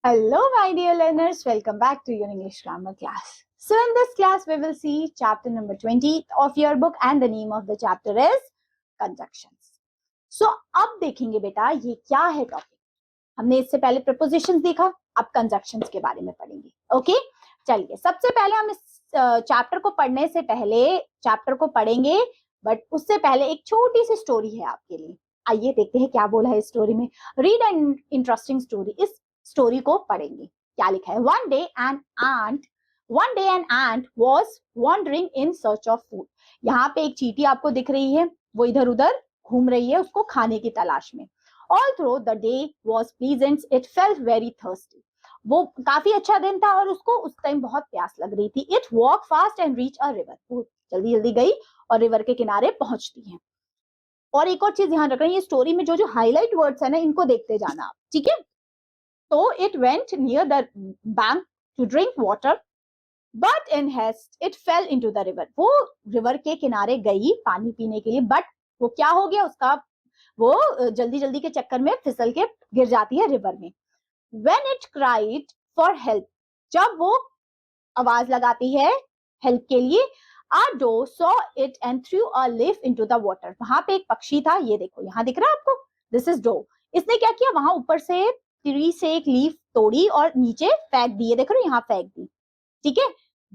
Hello, my dear learners. Welcome back to your English grammar class. So, in this class, we will see chapter number 20 of your book, and the name of the chapter is conjunctions. So, अब देखेंगे बेटा ये क्या है topic. हमने इससे पहले prepositions देखा, अब conjunctions के बारे में पढ़ेंगे. ओके, चलिए सबसे पहले हम इस चैप्टर को पढ़ने से पहले चैप्टर को पढ़ेंगे, बट उससे पहले एक छोटी सी स्टोरी है आपके लिए. आइए देखते हैं क्या बोला है स्टोरी में. Read an interesting story. इस स्टोरी को पढ़ेंगे. क्या लिखा है? One day an ant was wandering in search of food. यहाँ पे एक चींटी आपको दिख रही है, वो इधर उधर घूम रही है उसको खाने की तलाश में. Although the day was pleasant, it felt very thirsty. वो काफी अच्छा दिन था और उसको उस टाइम बहुत प्यास लग रही थी. It walked fast and reached a river. वो जल्दी जल्दी गई और रिवर के किनारे पहुंचती है. और एक और चीज ध्यान रखना, ये स्टोरी में जो जो हाईलाइट वर्ड्स है ना, इनको देखते जाना आप, ठीक है. So it went near the bank to drink water, but in haste it fell into the river. वो रिवर के किनारे गई पानी पीने के लिए, बट वो क्या हो गया उसका, वो जल्दी जल्दी के चक्कर में फिसल के गिर जाती है रिवर में. When it cried for help, जब वो आवाज लगाती है हेल्प के लिए, a doe saw it and threw a leaf into the water. वहां पे एक पक्षी था, ये देखो यहाँ दिख रहा है आपको, this is doe. इसने क्या किया, वहां ऊपर से ट्री से एक लीफ तोड़ी और नीचे फेंक दी. देख रहे हो यहाँ फेंक दी, ठीक है.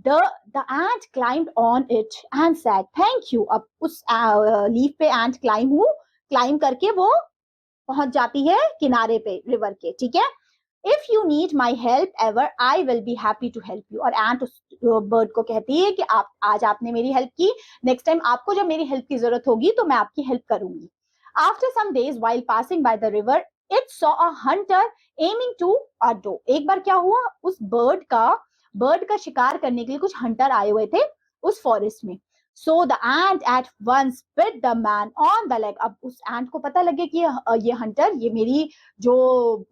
The ant climbed on it and said thank you. अब उस लीफ पे ant क्लाइम करके वो पहुंच जाती है किनारे पे रिवर के, ठीक है. If you need my help ever, I will be happy to help you. और ant उस बर्ड को कहती है कि आप आज आपने मेरी हेल्प की, नेक्स्ट टाइम आपको जब मेरी हेल्प की जरूरत होगी तो मैं आपकी हेल्प करूंगी. After some days while passing by the river, it saw a hunter aiming to a doe. एक बार क्या हुआ, उस बर्ड का शिकार करने के लिए कुछ हंटर आए हुए थे उस फॉरेस्ट में. So the ant at once bit the man on the leg. अब उस एंट को पता लगे कि ये हंटर, ये मेरी जो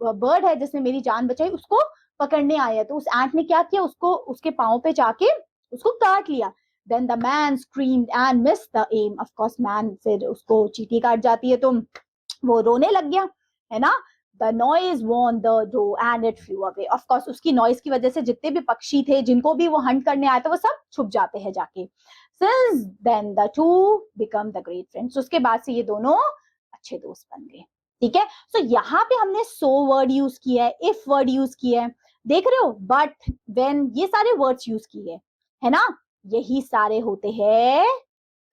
बर्ड है जिसने मेरी जान बचाई, उसको पकड़ने आया. तो उस एंट ने क्या किया, उसको उसके पांव पे जाके उसको काट लिया. Then the man screamed and missed the aim. Of course man, फिर उसको चींटी काट जाती है तो वो रोने लग गया, है ना. The noise warned the doe and it flew away. Of course उसकी नॉइज की वजह से जितने भी पक्षी थे जिनको भी वो हंट करने आए थे वो सब छुप जाते हैं जाके. Since then the two become the great friends. उसके बाद से ये दोनों अच्छे दोस्त बन गए, ठीक है. So यहाँ पे हमने so वर्ड यूज किया है, if वर्ड यूज किया है, देख रहे हो, but when, ये सारे वर्ड्स यूज किए है ना, यही सारे होते हैं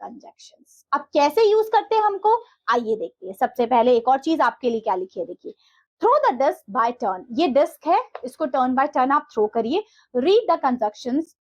कंजक्शंस. अब कैसे यूज करते हैं हमको, आइए देखते हैं. सबसे पहले एक और चीज आपके लिए क्या लिखी है, देखिए. Throw the disc by turn. ये डिस्क है, इसको टर्न बाय टर्न आप थ्रो करिए. Read the conjunctions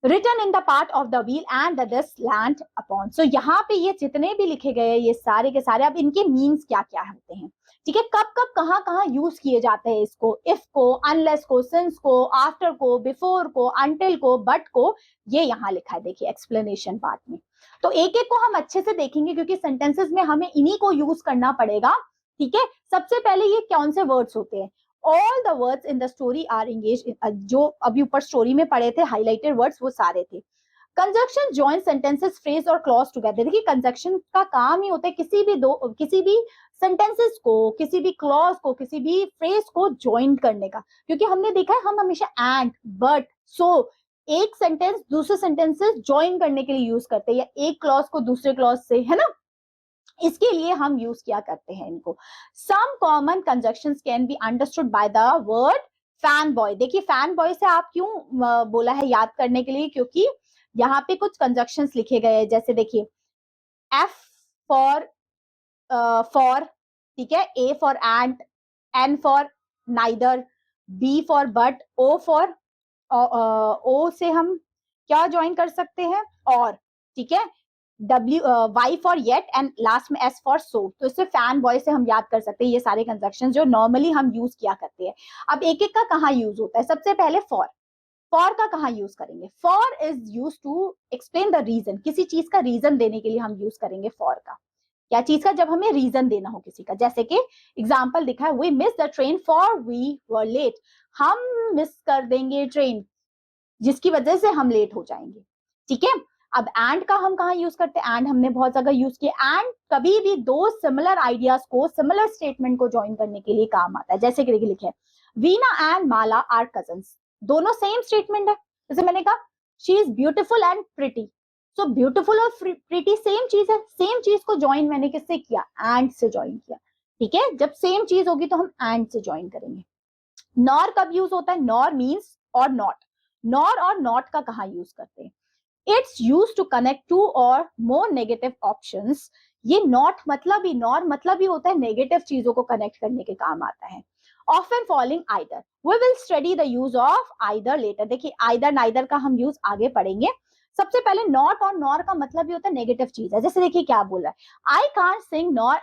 written in the part of the wheel and the disc land upon. So यहाँ पे ये जितने भी लिखे गए ये सारे के सारे, अब इनके मीन्स क्या क्या होते हैं, ठीक है. कब कब कहाँ यूज किए जाते हैं इसको, इफ को, अनलेस को, सिंस को, आफ्टर को, बिफोर को, अंटिल को, बट को, ये यहाँ लिखा है देखिए एक्सप्लेनेशन पार्ट में. तो एक एक को हम अच्छे से देखेंगे क्योंकि सेंटेंसेस में हमें इन्हीं को यूज करना पड़ेगा, ठीक है. सबसे पहले ये कौन से वर्ड्स होते हैं, all the words in the story are engaged in, जो अभी ऊपर स्टोरी में पढ़े थे हाईलाइटेड वर्ड्स वो सारे थे. कंजक्शन जॉइन सेंटेंसेस, फ्रेज और क्लॉज टुगेदर. देखिए कंजक्शन का काम ही होता है किसी भी सेंटेंसेस को, किसी भी क्लॉज को, किसी भी फ्रेज को ज्वाइन करने का. क्योंकि हमने देखा है हम हमेशा एंड, बट, सो एक सेंटेंस दूसरे सेंटेंस से ज्वाइन करने के लिए यूज करते हैं, या एक क्लॉज को दूसरे क्लॉज से, है ना, इसके लिए हम यूज किया करते हैं इनको. Some common conjunctions can be understood by the word fan boy. देखिए फैन बॉय से आप क्यों बोला है याद करने के लिए, क्योंकि यहाँ पे कुछ कंजक्शंस लिखे गए हैं. जैसे देखिए एफ फॉर, ठीक है, A for ant, N for neither, B for but, O for, O से हम क्या ज्वाइन कर सकते हैं, और, ठीक है, Y for yet, and last में एस फॉर सो. तो इससे फैन बॉय से हम याद कर सकते हैं ये सारे कंजक्शन जो नॉर्मली हम यूज किया करते हैं. अब एक एक का कहाँ यूज होता है. सबसे पहले फॉर का कहाँ यूज करेंगे. For is use to explain the reason. किसी चीज का रीजन देने के लिए हम यूज करेंगे फॉर का. क्या चीज का, जब हमें रीजन देना हो किसी का. जैसे कि एग्जाम्पल दिखा है, we miss the train for we were late. हम मिस कर देंगे ट्रेन जिसकी वजह से हम लेट हो जाएंगे, ठीक है. अब एंड का हम कहाँ यूज करते हैं, एंड हमने बहुत जगह यूज किया. एंड कभी भी दो सिमिलर आइडियाज को, सिमिलर स्टेटमेंट को ज्वाइन करने के लिए काम आता है. जैसे कि लिखे Veena and Mala are cousins, दोनों सेम स्टेटमेंट है। जैसे मैंने कहा she is beautiful and pretty, so beautiful और प्रिटी सेम चीज है, सेम चीज को ज्वाइन मैंने किससे किया, एंड से ज्वाइन किया। ठीक है, जब सेम चीज होगी तो हम एंड से ज्वाइन करेंगे। नॉर कब यूज होता है, नॉर मीन्स और नॉट, नॉर और नॉट का कहाँ यूज करते हैं, it's use to connect two or more negative options. ये नॉट मतलब ही, नॉर मतलब ही होता है नेगेटिव चीजों को कनेक्ट करने के काम आता है। Often following either, we will study the use of either later. देखिए आइदर नाइदर का हम यूज आगे पढ़ेंगे। सबसे पहले नॉट और नॉर का मतलब ही होता है नेगेटिव चीज है। जैसे देखिए क्या बोल रहा है, I can't Singh nor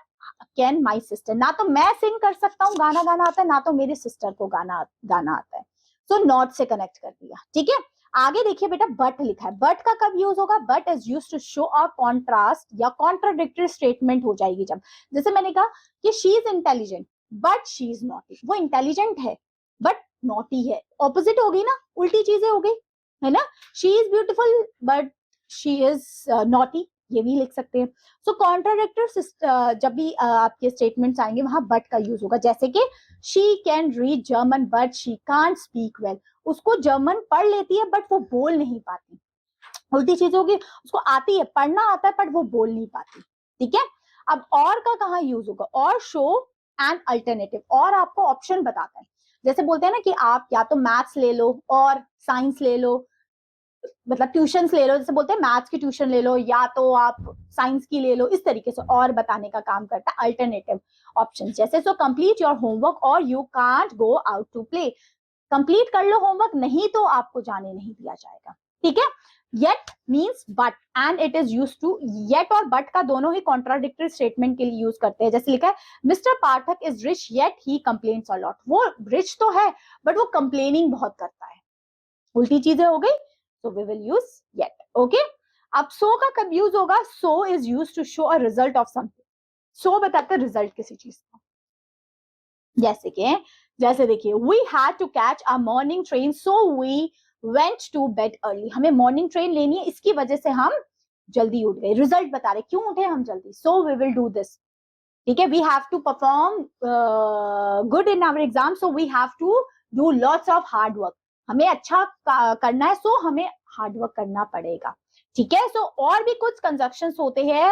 can my sister, ना तो मैं सिंग कर सकता हूँ, गाना गाना आता है, ना तो मेरी सिस्टर को गाना गाना आता है। सो नॉट से कनेक्ट कर दिया। ठीक है, आगे देखिए बेटा बट लिखा है, बट का कब यूज होगा, but is use to show a contrast या कॉन्ट्राडिक्टरी स्टेटमेंट हो जाएगी जब, जैसे मैंने कहा कि she is intelligent but she is naughty, वो इंटेलिजेंट है बट नॉटी है, ऑपोजिट हो गई ना, उल्टी चीजें हो गई है ना। She is beautiful but she is naughty, ये भी लिख सकते हैं। सो कॉन्ट्राडिक्टरी जब भी आपके स्टेटमेंट्स आएंगे वहां बट का यूज होगा। जैसे कि she can read German but she can't speak well, उसको जर्मन पढ़ लेती है बट वो बोल नहीं पाती, उल्टी चीज होगी, उसको आती है, पढ़ना आता है बट वो बोल नहीं पाती। ठीक है, अब और का कहाँ यूज होगा, और शो एंड अल्टरनेटिव, और आपको ऑप्शन बताता है। जैसे बोलते हैं ना कि आप या तो मैथ्स ले लो और साइंस ले लो, मतलब ट्यूशन ले लो, जैसे बोलते हैं मैथ्स की ट्यूशन ले लो या तो आप साइंस की ले लो, इस तरीके से और बताने का काम करता है अल्टरनेटिव ऑप्शन। जैसे so complete your homework or you can't go out to play, complete कर लो होमवर्क, नहीं तो आपको जाने नहीं दिया जाएगा। ठीक है, yet means but and it is use to, yet और बट का दोनों ही कॉन्ट्राडिक्टरी स्टेटमेंट के लिए यूज करते हैं। जैसे लिखा है mister Pathak is rich yet he complains a lot, वो रिच तो है बट वो कंप्लेनिंग बहुत करता है, उल्टी चीजें हो गई, so we will use yet. Okay, अब so का कब यूज होगा, so is used to show a result of something, so बताते हैं रिजल्ट किसी चीज का। जैसे देखिए we had to catch a morning train so we went to bed early, हमें मॉर्निंग ट्रेन लेनी है इसकी वजह से हम जल्दी उठ गए, रिजल्ट बता रहे क्यों उठे हम जल्दी, so we will do this। ठीक है, we have to perform good in our exam so we have to do lots of hard work, हमें अच्छा करना है सो हमें हार्ड वर्क करना पड़ेगा। ठीक है, सो और भी कुछ कंजक्शंस होते हैं,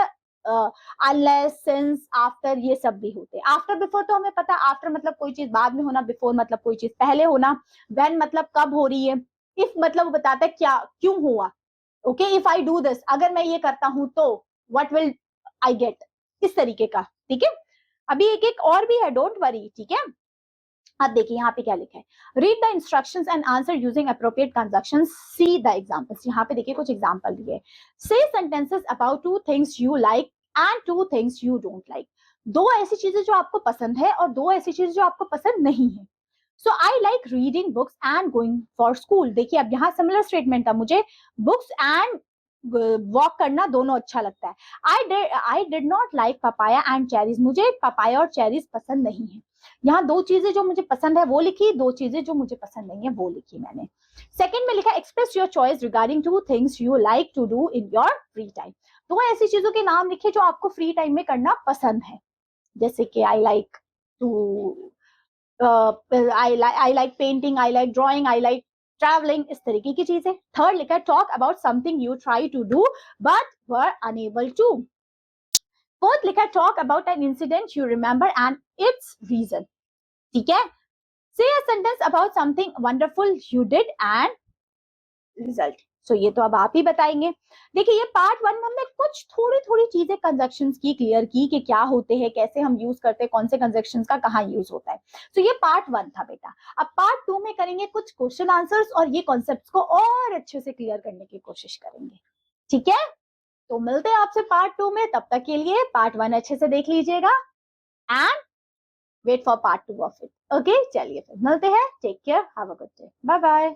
अनलेस, सिंस, आफ्टर, ये सब भी होते हैं। आफ्टर बिफोर तो हमें पता है, आफ्टर मतलब कोई चीज बाद में होना, बिफोर मतलब कोई चीज पहले होना, व्हेन मतलब कब हो रही है, इफ मतलब बताता है क्या क्यों हुआ। Okay, if I do this, अगर मैं ये करता हूं तो व्हाट विल आई गेट, इस तरीके का। ठीक है, अभी एक एक और भी है, डोंट वरी। ठीक है, अब देखिए यहाँ पे क्या लिखा है, read the instructions and answer using appropriate conjunctions, see the examples. यहाँ पे देखिए कुछ एग्जांपल दिए, से sentences about to things you like and to things you don't like, दो ऐसी चीजें जो आपको पसंद है और दो ऐसी चीजें जो आपको पसंद नहीं है। So I like reading books and going for school, देखिए अब यहाँ सिमिलर स्टेटमेंट था, मुझे बुक्स एंड वॉक करना दोनों अच्छा लगता है। I did not like papaya and cherries, मुझे पपाया और चेरीज पसंद नहीं है। यहाँ दो चीजें जो मुझे पसंद है वो लिखी, दो चीजें जो मुझे पसंद नहीं है वो लिखी मैंने। सेकंड में लिखा express your choice regarding two things you like to do in your free time, दो ऐसी चीजों के नाम लिखे जो आपको फ्री टाइम में करना पसंद है। जैसे कि I like to, I like painting, I like drawing, I like travelling, इस तरीके की चीजें। थर्ड लिखा talk about something you try to do but were unable to. Fourth लिखा talk about an incident you remember and its reason. ठीक है, say a sentence about something wonderful you did and result। सो ये तो अब आप ही बताएंगे। देखिए ये पार्ट 1 में हमने कुछ थोड़ी थोड़ी चीजें कंजक्शंस की क्लियर की कि क्या होते हैं, कैसे हम यूज करते हैं, कौन से कंजक्शंस का कहाँ यूज होता है। सो ये पार्ट 1 था बेटा। अब पार्ट 2 में करेंगे कुछ क्वेश्चन आंसर्स और ये कॉन्सेप्ट्स को और अच्छे से क्लियर करने की कोशिश करेंगे। ठीक है, तो मिलते हैं आपसे पार्ट 2 में, तब तक के लिए पार्ट 1 अच्छे से देख लीजिएगा and wait for part 2 of it. Okay, चलिए फिर मिलते हैं, take care, have a good day, bye bye.